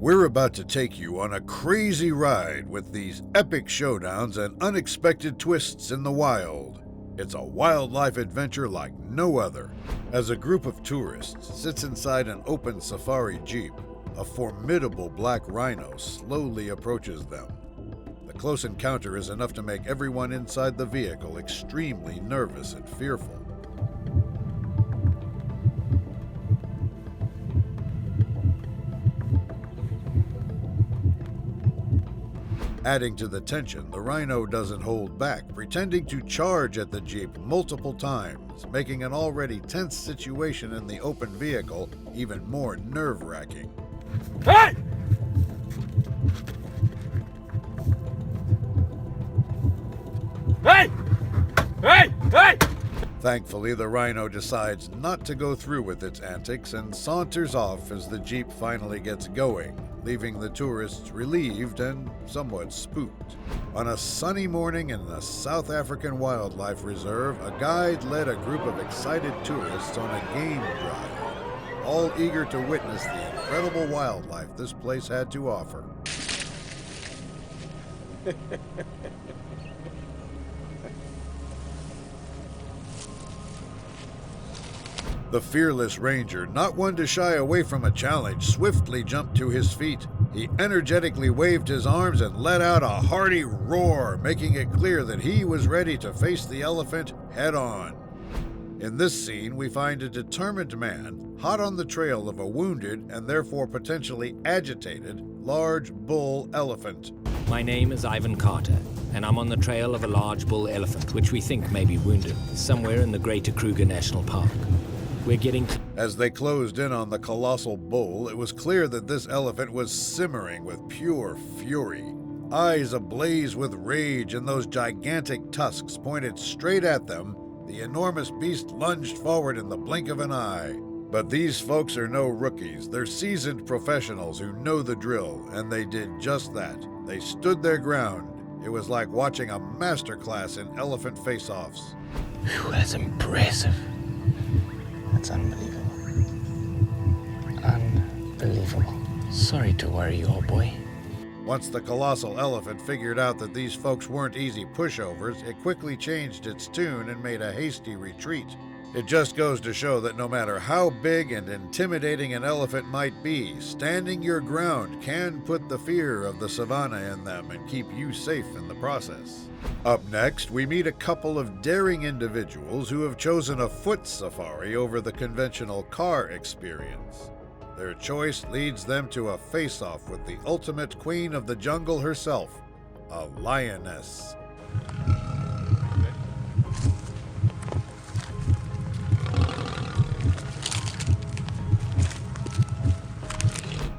We're about to take you on a crazy ride with these epic showdowns and unexpected twists in the wild. It's a wildlife adventure like no other. As a group of tourists sits inside an open safari jeep, a formidable black rhino slowly approaches them. The close encounter is enough to make everyone inside the vehicle extremely nervous and fearful. Adding to the tension, the rhino doesn't hold back, pretending to charge at the jeep multiple times, making an already tense situation in the open vehicle even more nerve-wracking. Hey! Hey! Hey! Hey! Thankfully, the rhino decides not to go through with its antics and saunters off as the jeep finally gets going, leaving the tourists relieved and somewhat spooked. On a sunny morning in the South African Wildlife Reserve, a guide led a group of excited tourists on a game drive, all eager to witness the incredible wildlife this place had to offer. The fearless ranger, not one to shy away from a challenge, swiftly jumped to his feet. He energetically waved his arms and let out a hearty roar, making it clear that he was ready to face the elephant head-on. In this scene, we find a determined man hot on the trail of a wounded and therefore potentially agitated large bull elephant. My name is Ivan Carter, and I'm on the trail of a large bull elephant, which we think may be wounded, somewhere in the Greater Kruger National Park. We're getting As they closed in on the colossal bull, it was clear that this elephant was simmering with pure fury. Eyes ablaze with rage and those gigantic tusks pointed straight at them, the enormous beast lunged forward in the blink of an eye. But these folks are no rookies. They're seasoned professionals who know the drill, and they did just that. They stood their ground. It was like watching a masterclass in elephant face-offs. Phew, that's impressive. That's unbelievable. Unbelievable. Sorry to worry you, old boy. Once the colossal elephant figured out that these folks weren't easy pushovers, it quickly changed its tune and made a hasty retreat. It just goes to show that no matter how big and intimidating an elephant might be, standing your ground can put the fear of the savannah in them and keep you safe in the process. Up next, we meet a couple of daring individuals who have chosen a foot safari over the conventional car experience. Their choice leads them to a face-off with the ultimate queen of the jungle herself, a lioness.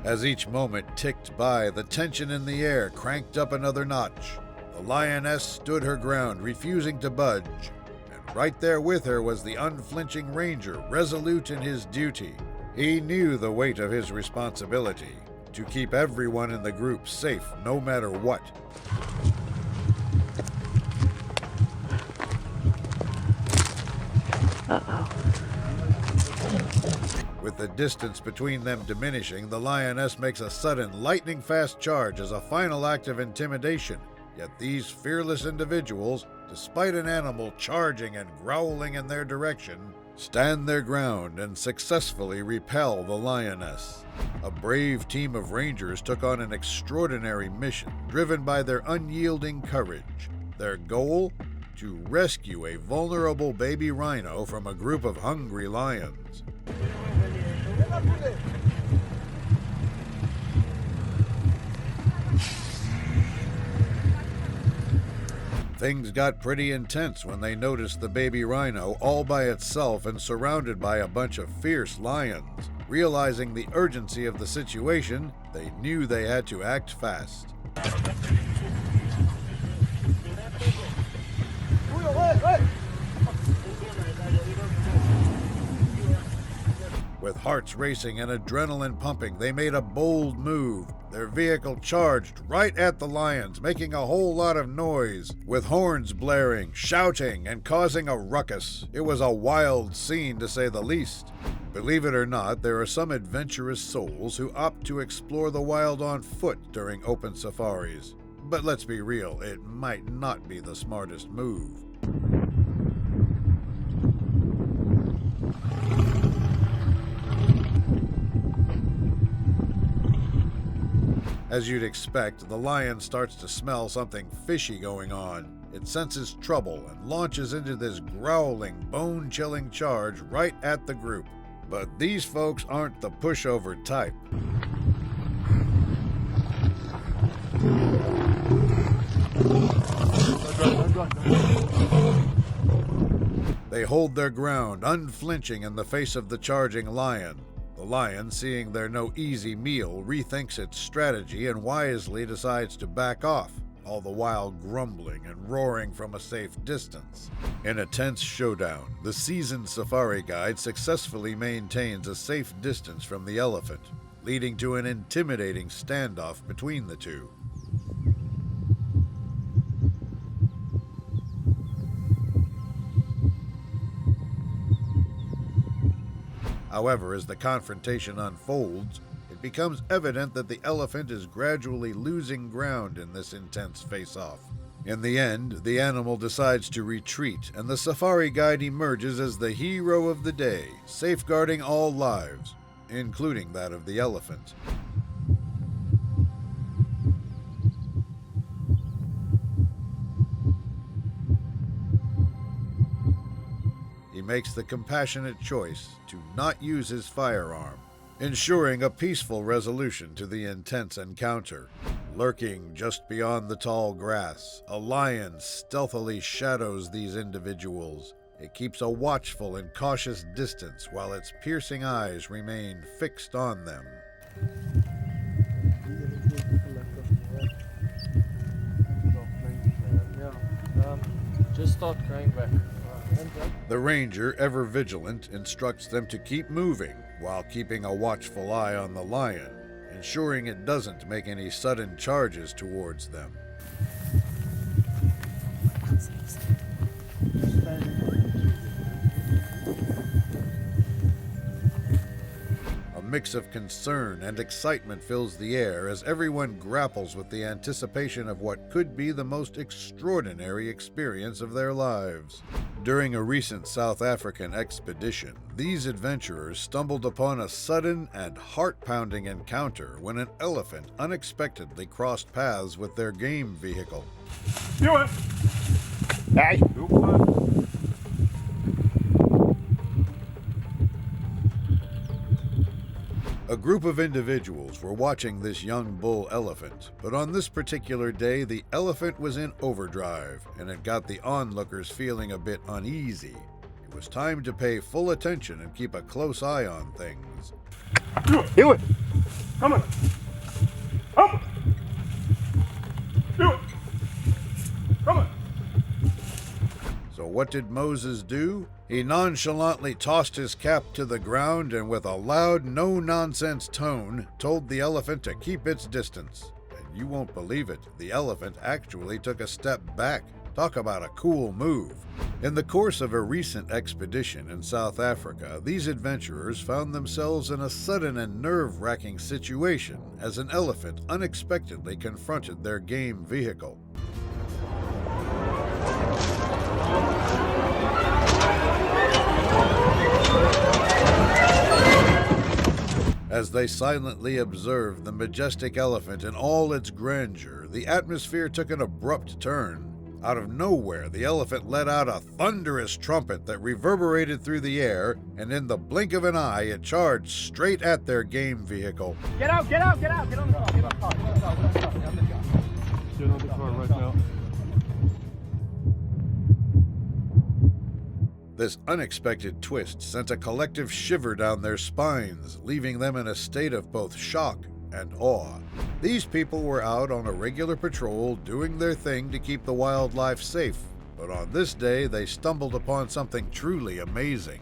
As each moment ticked by, the tension in the air cranked up another notch. The lioness stood her ground, refusing to budge, and right there with her was the unflinching ranger, resolute in his duty. He knew the weight of his responsibility, to keep everyone in the group safe no matter what. Uh-oh. With the distance between them diminishing, the lioness makes a sudden, lightning-fast charge as a final act of intimidation. Yet these fearless individuals, despite an animal charging and growling in their direction, stand their ground and successfully repel the lioness. A brave team of rangers took on an extraordinary mission, driven by their unyielding courage. Their goal? To rescue a vulnerable baby rhino from a group of hungry lions. Things got pretty intense when they noticed the baby rhino all by itself and surrounded by a bunch of fierce lions. Realizing the urgency of the situation, they knew they had to act fast. With hearts racing and adrenaline pumping, they made a bold move. Their vehicle charged right at the lions, making a whole lot of noise, with horns blaring, shouting, and causing a ruckus. It was a wild scene, to say the least. Believe it or not, there are some adventurous souls who opt to explore the wild on foot during open safaris. But let's be real, it might not be the smartest move. As you'd expect, the lion starts to smell something fishy going on. It senses trouble and launches into this growling, bone-chilling charge right at the group. But these folks aren't the pushover type. They hold their ground, unflinching in the face of the charging lion. The lion, seeing they're no easy meal, rethinks its strategy and wisely decides to back off, all the while grumbling and roaring from a safe distance. In a tense showdown, the seasoned safari guide successfully maintains a safe distance from the elephant, leading to an intimidating standoff between the two. However, as the confrontation unfolds, it becomes evident that the elephant is gradually losing ground in this intense face-off. In the end, the animal decides to retreat, and the safari guide emerges as the hero of the day, safeguarding all lives, including that of the elephant. He makes the compassionate choice to not use his firearm, ensuring a peaceful resolution to the intense encounter. Lurking just beyond the tall grass, a lion stealthily shadows these individuals. It keeps a watchful and cautious distance while its piercing eyes remain fixed on them. Just start going back. The ranger, ever vigilant, instructs them to keep moving while keeping a watchful eye on the lion, ensuring it doesn't make any sudden charges towards them. A mix of concern and excitement fills the air as everyone grapples with the anticipation of what could be the most extraordinary experience of their lives. During a recent South African expedition, these adventurers stumbled upon a sudden and heart-pounding encounter when an elephant unexpectedly crossed paths with their game vehicle. Hey! A group of individuals were watching this young bull elephant, but on this particular day, the elephant was in overdrive, and it got the onlookers feeling a bit uneasy. It was time to pay full attention and keep a close eye on things. Do it! Come on! Up! Do it! Come on! So what did Moses do? He nonchalantly tossed his cap to the ground and with a loud, no-nonsense tone, told the elephant to keep its distance. And you won't believe it, the elephant actually took a step back. Talk about a cool move. In the course of a recent expedition in South Africa, these adventurers found themselves in a sudden and nerve-wracking situation as an elephant unexpectedly confronted their game vehicle. As they silently observed the majestic elephant in all its grandeur, the atmosphere took an abrupt turn. Out of nowhere, the elephant let out a thunderous trumpet that reverberated through the air, and in the blink of an eye, it charged straight at their game vehicle. Get out! Get out! Get out! Get on the car! Get on the car! Get on the car! Get on the car! Get on the car right now. This unexpected twist sent a collective shiver down their spines, leaving them in a state of both shock and awe. These people were out on a regular patrol doing their thing to keep the wildlife safe, but on this day they stumbled upon something truly amazing.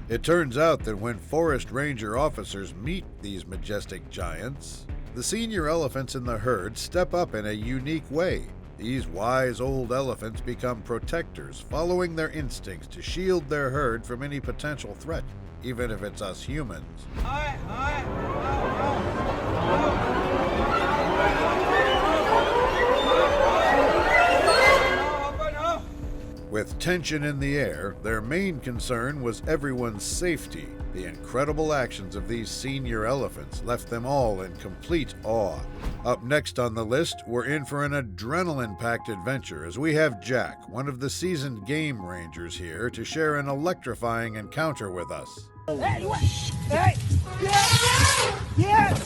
It turns out that when forest ranger officers meet these majestic giants, The senior elephants in the herd step up in a unique way. These wise old elephants become protectors, following their instincts to shield their herd from any potential threat, even if it's us humans. With tension in the air, their main concern was everyone's safety. The incredible actions of these senior elephants left them all in complete awe. Up next on the list, we're in for an adrenaline-packed adventure as we have Jack, one of the seasoned game rangers here, to share an electrifying encounter with us. Hey, what? Hey! Yeah!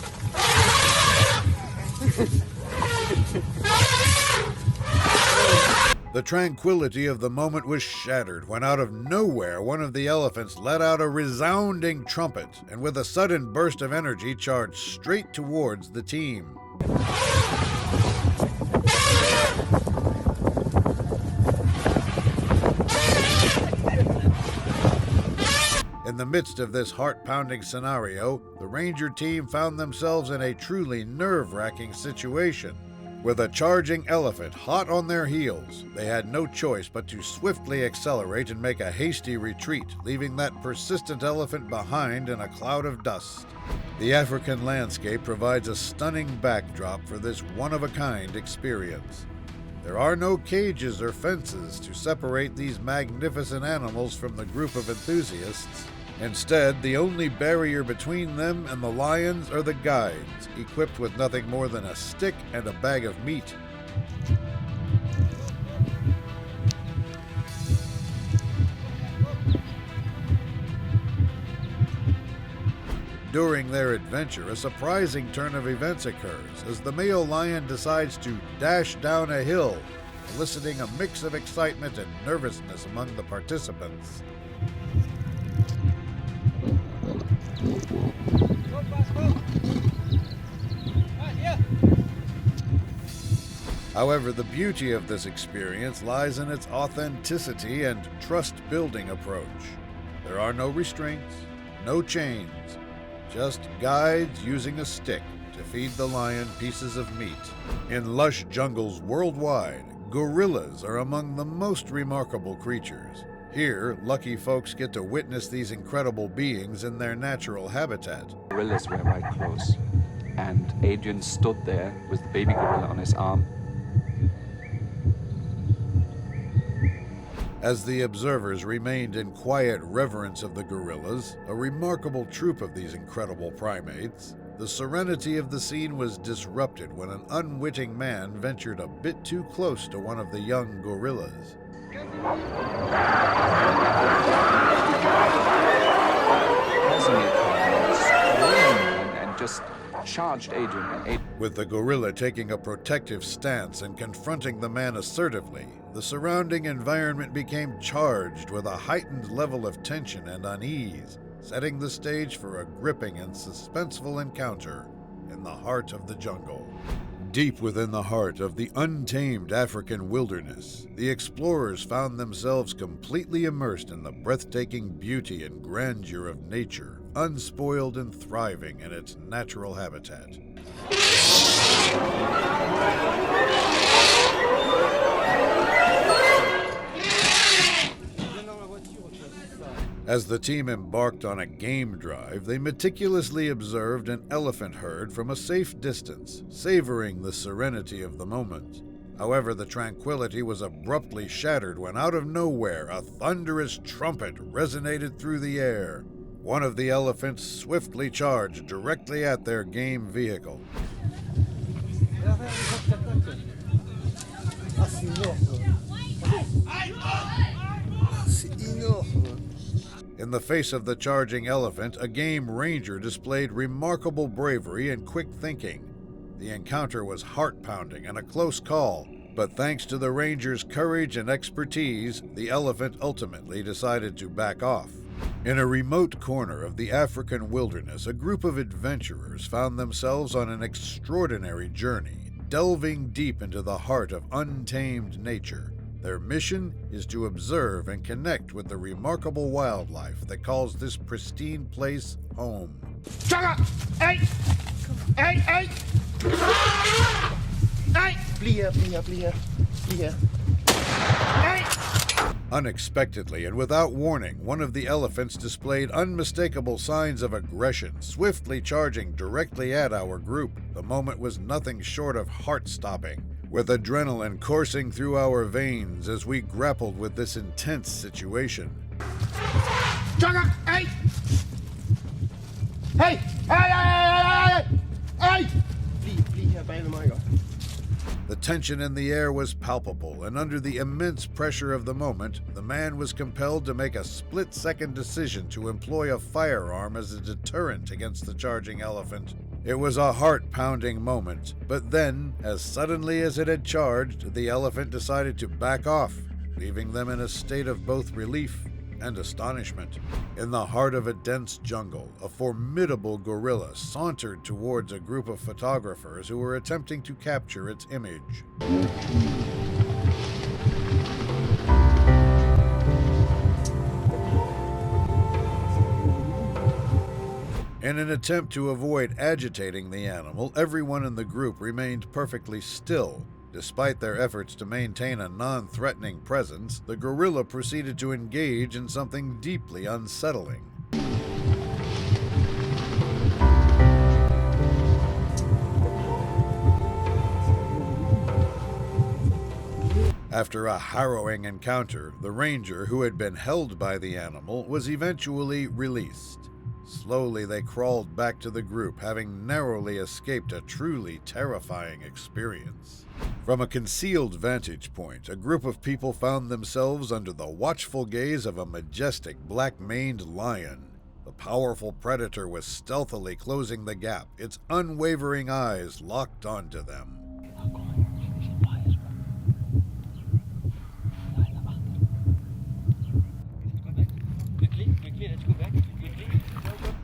The tranquility of the moment was shattered when out of nowhere one of the elephants let out a resounding trumpet and with a sudden burst of energy charged straight towards the team. In the midst of this heart-pounding scenario, the Ranger team found themselves in a truly nerve-wracking situation. With a charging elephant hot on their heels, they had no choice but to swiftly accelerate and make a hasty retreat, leaving that persistent elephant behind in a cloud of dust. The African landscape provides a stunning backdrop for this one-of-a-kind experience. There are no cages or fences to separate these magnificent animals from the group of enthusiasts. Instead, the only barrier between them and the lions are the guides, equipped with nothing more than a stick and a bag of meat. During their adventure, a surprising turn of events occurs as the male lion decides to dash down a hill, eliciting a mix of excitement and nervousness among the participants. However, the beauty of this experience lies in its authenticity and trust-building approach. There are no restraints, no chains, just guides using a stick to feed the lion pieces of meat. In lush jungles worldwide, gorillas are among the most remarkable creatures. Here, lucky folks get to witness these incredible beings in their natural habitat. Gorillas were right close, and Adrian stood there with the baby gorilla on his arm. As the observers remained in quiet reverence of the gorillas, a remarkable troop of these incredible primates, the serenity of the scene was disrupted when an unwitting man ventured a bit too close to one of the young gorillas. And just charged Adrian. With the gorilla taking a protective stance and confronting the man assertively, the surrounding environment became charged with a heightened level of tension and unease, setting the stage for a gripping and suspenseful encounter in the heart of the jungle. Deep within the heart of the untamed African wilderness, the explorers found themselves completely immersed in the breathtaking beauty and grandeur of nature, unspoiled and thriving in its natural habitat. As the team embarked on a game drive, they meticulously observed an elephant herd from a safe distance, savoring the serenity of the moment. However, the tranquility was abruptly shattered when out of nowhere a thunderous trumpet resonated through the air. One of the elephants swiftly charged directly at their game vehicle. In the face of the charging elephant, a game ranger displayed remarkable bravery and quick thinking. The encounter was heart-pounding and a close call, but thanks to the ranger's courage and expertise, the elephant ultimately decided to back off. In a remote corner of the African wilderness, a group of adventurers found themselves on an extraordinary journey, delving deep into the heart of untamed nature. Their mission is to observe and connect with the remarkable wildlife that calls this pristine place home. Hey, hey! Hey! Bliv her, bliv her, bliv her. Bliv her. Hey! Unexpectedly and without warning, one of the elephants displayed unmistakable signs of aggression, swiftly charging directly at our group. The moment was nothing short of heart-stopping, with adrenaline coursing through our veins as we grappled with this intense situation. Jogger! Hey! Hey! Hey, hey, hey, hey! Bliv her bag ved mig, ikke? The tension in the air was palpable, and under the immense pressure of the moment, the man was compelled to make a split-second decision to employ a firearm as a deterrent against the charging elephant. It was a heart-pounding moment, but then, as suddenly as it had charged, the elephant decided to back off, leaving them in a state of both relief and astonishment. In the heart of a dense jungle, a formidable gorilla sauntered towards a group of photographers who were attempting to capture its image. In an attempt to avoid agitating the animal, everyone in the group remained perfectly still. Despite their efforts to maintain a non-threatening presence, the gorilla proceeded to engage in something deeply unsettling. After a harrowing encounter, the ranger who had been held by the animal was eventually released. Slowly they crawled back to the group, having narrowly escaped a truly terrifying experience. From a concealed vantage point, a group of people found themselves under the watchful gaze of a majestic black-maned lion. The powerful predator was stealthily closing the gap, its unwavering eyes locked onto them.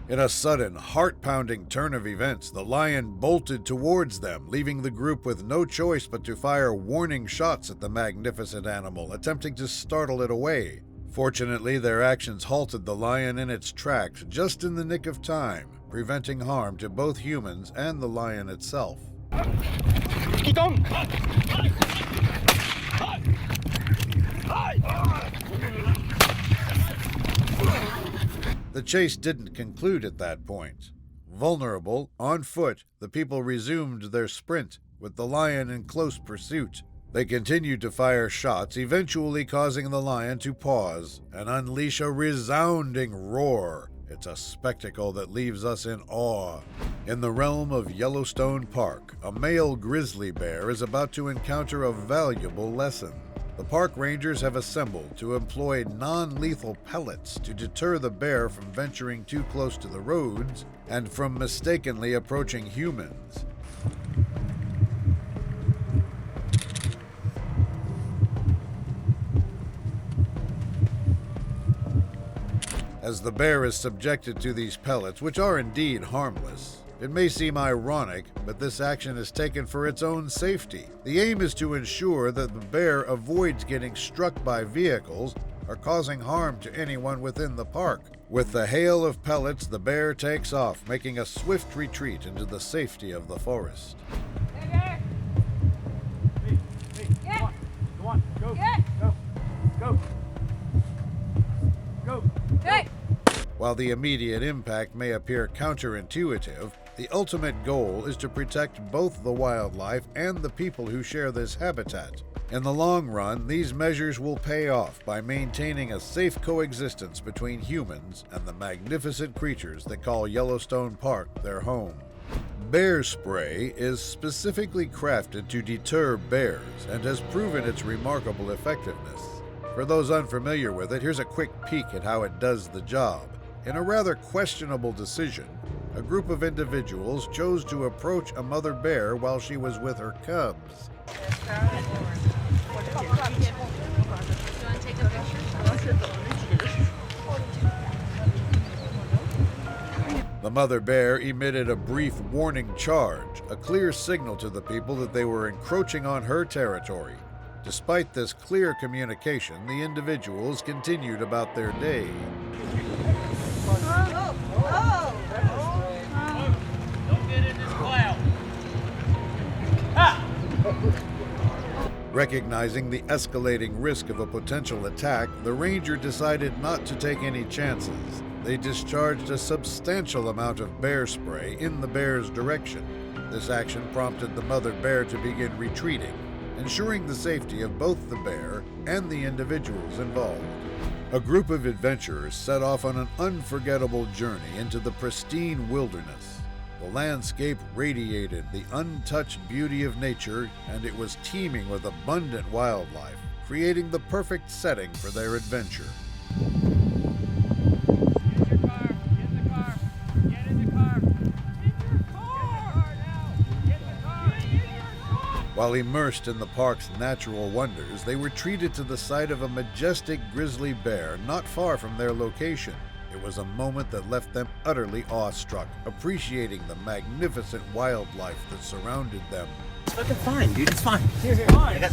In a sudden, heart-pounding turn of events, the lion bolted towards them, leaving the group with no choice but to fire warning shots at the magnificent animal, attempting to startle it away. Fortunately, their actions halted the lion in its tracks just in the nick of time, preventing harm to both humans and the lion itself. The chase didn't conclude at that point. Vulnerable, on foot, the people resumed their sprint, with the lion in close pursuit. They continued to fire shots, eventually causing the lion to pause and unleash a resounding roar. It's a spectacle that leaves us in awe. In the realm of Yellowstone Park, a male grizzly bear is about to encounter a valuable lesson. The park rangers have assembled to employ non-lethal pellets to deter the bear from venturing too close to the roads and from mistakenly approaching humans. As the bear is subjected to these pellets, which are indeed harmless, it may seem ironic, but this action is taken for its own safety. The aim is to ensure that the bear avoids getting struck by vehicles or causing harm to anyone within the park. With the hail of pellets, the bear takes off, making a swift retreat into the safety of the forest. Go on, go, go, go, go. Hey! While the immediate impact may appear counterintuitive, the ultimate goal is to protect both the wildlife and the people who share this habitat. In the long run, these measures will pay off by maintaining a safe coexistence between humans and the magnificent creatures that call Yellowstone Park their home. Bear spray is specifically crafted to deter bears and has proven its remarkable effectiveness. For those unfamiliar with it, here's a quick peek at how it does the job. In a rather questionable decision, a group of individuals chose to approach a mother bear while she was with her cubs. The mother bear emitted a brief warning charge, a clear signal to the people that they were encroaching on her territory. Despite this clear communication, the individuals continued about their day. Don't get in this quiet. Recognizing the escalating risk of a potential attack, the ranger decided not to take any chances. They discharged a substantial amount of bear spray in the bear's direction. This action prompted the mother bear to begin retreating, ensuring the safety of both the bear and the individuals involved. A group of adventurers set off on an unforgettable journey into the pristine wilderness. The landscape radiated the untouched beauty of nature, and it was teeming with abundant wildlife, creating the perfect setting for their adventure. While immersed in the park's natural wonders, they were treated to the sight of a majestic grizzly bear not far from their location. It was a moment that left them utterly awestruck, appreciating the magnificent wildlife that surrounded them. It's fucking fine, dude. It's fine. Here. I got...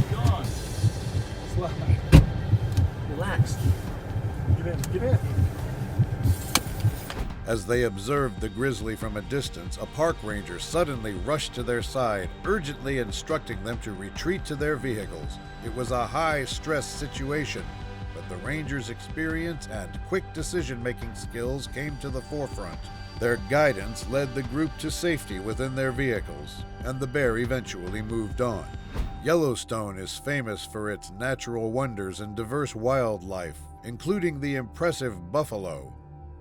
Slow. Relax. Get in. As they observed the grizzly from a distance, a park ranger suddenly rushed to their side, urgently instructing them to retreat to their vehicles. It was a high-stress situation, but the ranger's experience and quick decision-making skills came to the forefront. Their guidance led the group to safety within their vehicles, and the bear eventually moved on. Yellowstone is famous for its natural wonders and diverse wildlife, including the impressive buffalo.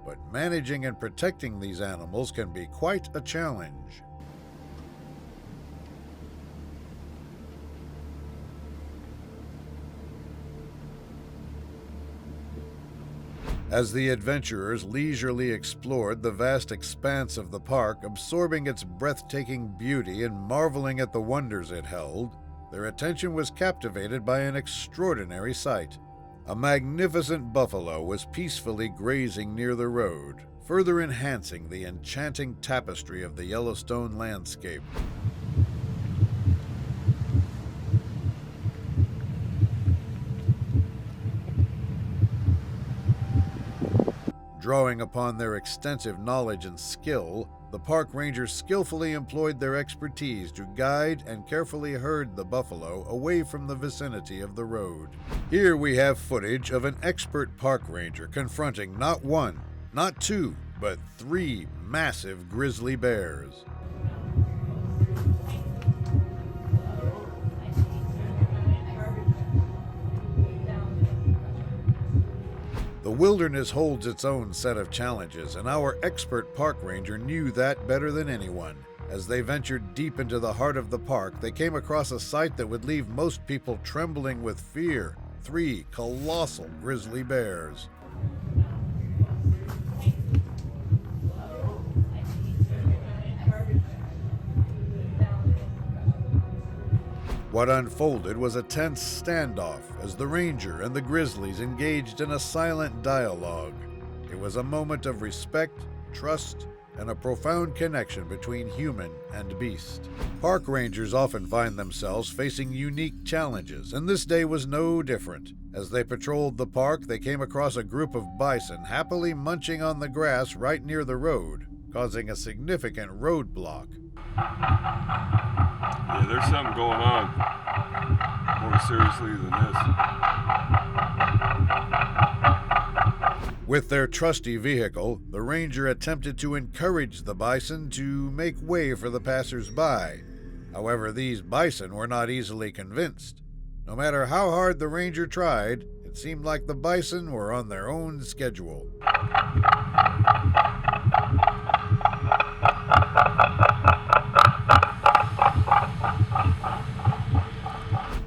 But managing and protecting these animals can be quite a challenge. As the adventurers leisurely explored the vast expanse of the park, absorbing its breathtaking beauty and marveling at the wonders it held, their attention was captivated by an extraordinary sight. A magnificent buffalo was peacefully grazing near the road, further enhancing the enchanting tapestry of the Yellowstone landscape. Drawing upon their extensive knowledge and skill, the park rangers skillfully employed their expertise to guide and carefully herd the buffalo away from the vicinity of the road. Here we have footage of an expert park ranger confronting not one, not two, but 3 massive grizzly bears. The wilderness holds its own set of challenges, and our expert park ranger knew that better than anyone. As they ventured deep into the heart of the park, they came across a sight that would leave most people trembling with fear: 3 colossal grizzly bears. What unfolded was a tense standoff as the ranger and the grizzlies engaged in a silent dialogue. It was a moment of respect, trust, and a profound connection between human and beast. Park rangers often find themselves facing unique challenges, and this day was no different. As they patrolled the park, they came across a group of bison happily munching on the grass right near the road, causing a significant roadblock. Yeah, there's something going on more seriously than this. With their trusty vehicle, the ranger attempted to encourage the bison to make way for the passers-by. However, these bison were not easily convinced. No matter how hard the ranger tried, it seemed like the bison were on their own schedule.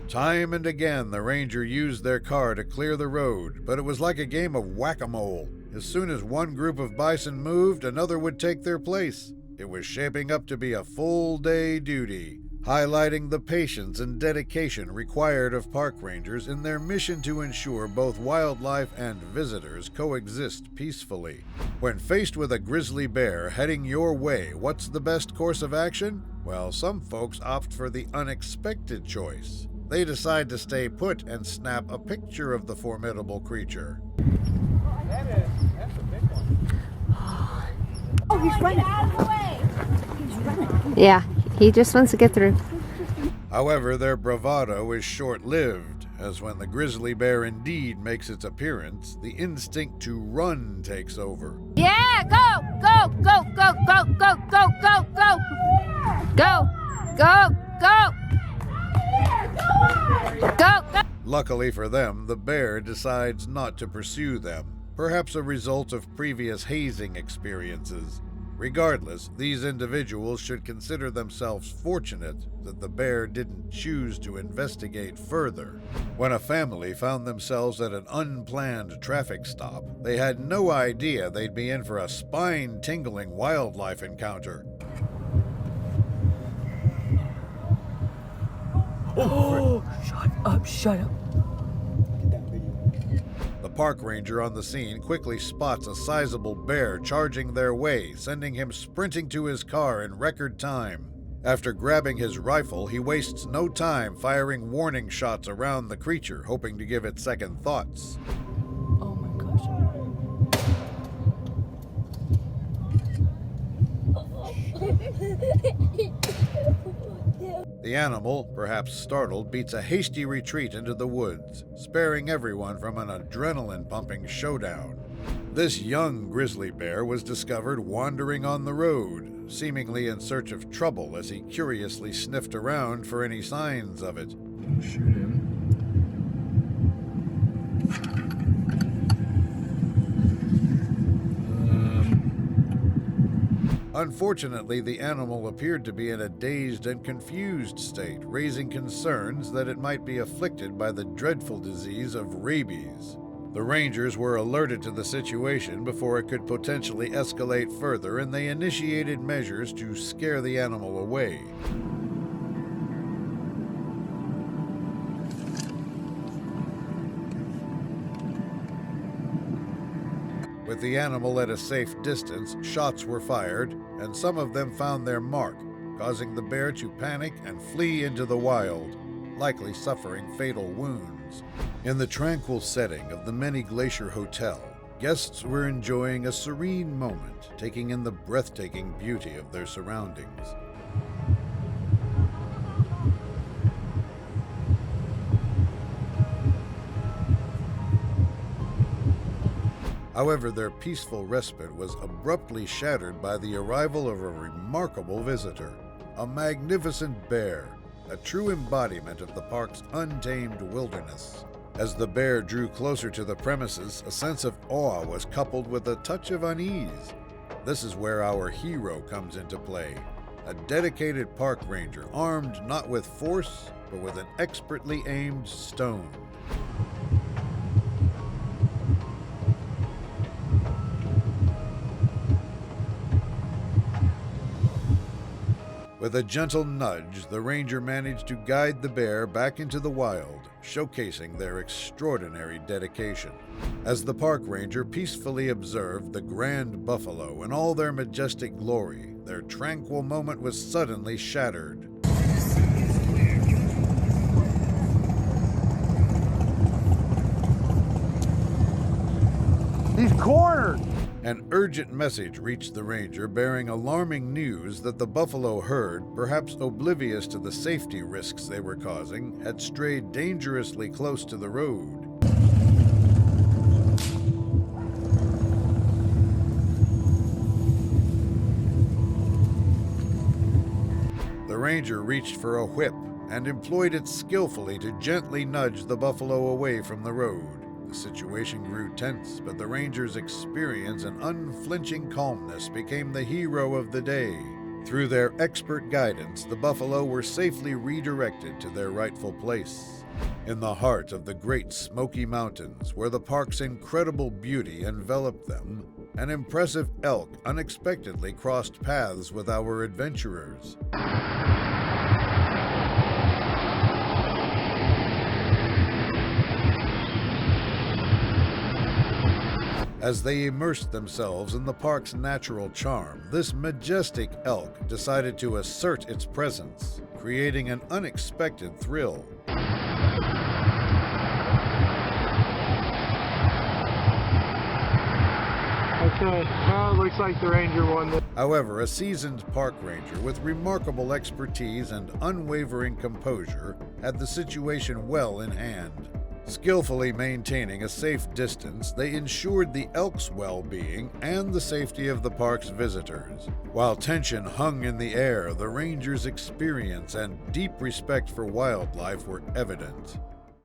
Time and again, the ranger used their car to clear the road, but it was like a game of whack-a-mole. As soon as one group of bison moved, another would take their place. It was shaping up to be a full-day duty, highlighting the patience and dedication required of park rangers in their mission to ensure both wildlife and visitors coexist peacefully. When faced with a grizzly bear heading your way, what's the best course of action? Well, some folks opt for the unexpected choice. They decide to stay put and snap a picture of the formidable creature. That's a big one. Oh, he's running. Out of the way. He's running. Yeah, he just wants to get through. However, their bravado is short-lived, as when the grizzly bear indeed makes its appearance, the instinct to run takes over. Yeah, go, go, go, go, go, go, go, go, go. Go, go, go. Go, go. Luckily for them, the bear decides not to pursue them, perhaps a result of previous hazing experiences. Regardless, these individuals should consider themselves fortunate that the bear didn't choose to investigate further. When a family found themselves at an unplanned traffic stop, they had no idea they'd be in for a spine-tingling wildlife encounter. Oh, shut up, shut up. The park ranger on the scene quickly spots a sizable bear charging their way, sending him sprinting to his car in record time. After grabbing his rifle, he wastes no time firing warning shots around the creature, hoping to give it second thoughts. Oh my gosh. The animal, perhaps startled, beats a hasty retreat into the woods, sparing everyone from an adrenaline-pumping showdown. This young grizzly bear was discovered wandering on the road, seemingly in search of trouble as he curiously sniffed around for any signs of it. Shoot him. Unfortunately, the animal appeared to be in a dazed and confused state, raising concerns that it might be afflicted by the dreadful disease of rabies. The rangers were alerted to the situation before it could potentially escalate further, and they initiated measures to scare the animal away. With the animal at a safe distance, shots were fired, and some of them found their mark, causing the bear to panic and flee into the wild, likely suffering fatal wounds. In the tranquil setting of the Many Glacier Hotel, guests were enjoying a serene moment, taking in the breathtaking beauty of their surroundings. However, their peaceful respite was abruptly shattered by the arrival of a remarkable visitor, a magnificent bear, a true embodiment of the park's untamed wilderness. As the bear drew closer to the premises, a sense of awe was coupled with a touch of unease. This is where our hero comes into play, a dedicated park ranger armed not with force, but with an expertly aimed stone. With a gentle nudge, the ranger managed to guide the bear back into the wild, showcasing their extraordinary dedication. As the park ranger peacefully observed the grand buffalo in all their majestic glory, their tranquil moment was suddenly shattered. He's cornered! An urgent message reached the ranger bearing alarming news that the buffalo herd, perhaps oblivious to the safety risks they were causing, had strayed dangerously close to the road. The ranger reached for a whip and employed it skillfully to gently nudge the buffalo away from the road. The situation grew tense, but the ranger's experience and unflinching calmness became the hero of the day. Through their expert guidance, the buffalo were safely redirected to their rightful place. In the heart of the Great Smoky Mountains, where the park's incredible beauty enveloped them, an impressive elk unexpectedly crossed paths with our adventurers. As they immersed themselves in the park's natural charm, this majestic elk decided to assert its presence, creating an unexpected thrill. Okay, well, it looks like the ranger won this. However, a seasoned park ranger with remarkable expertise and unwavering composure had the situation well in hand. Skillfully maintaining a safe distance, they ensured the elk's well-being and the safety of the park's visitors. While tension hung in the air, the rangers' experience and deep respect for wildlife were evident.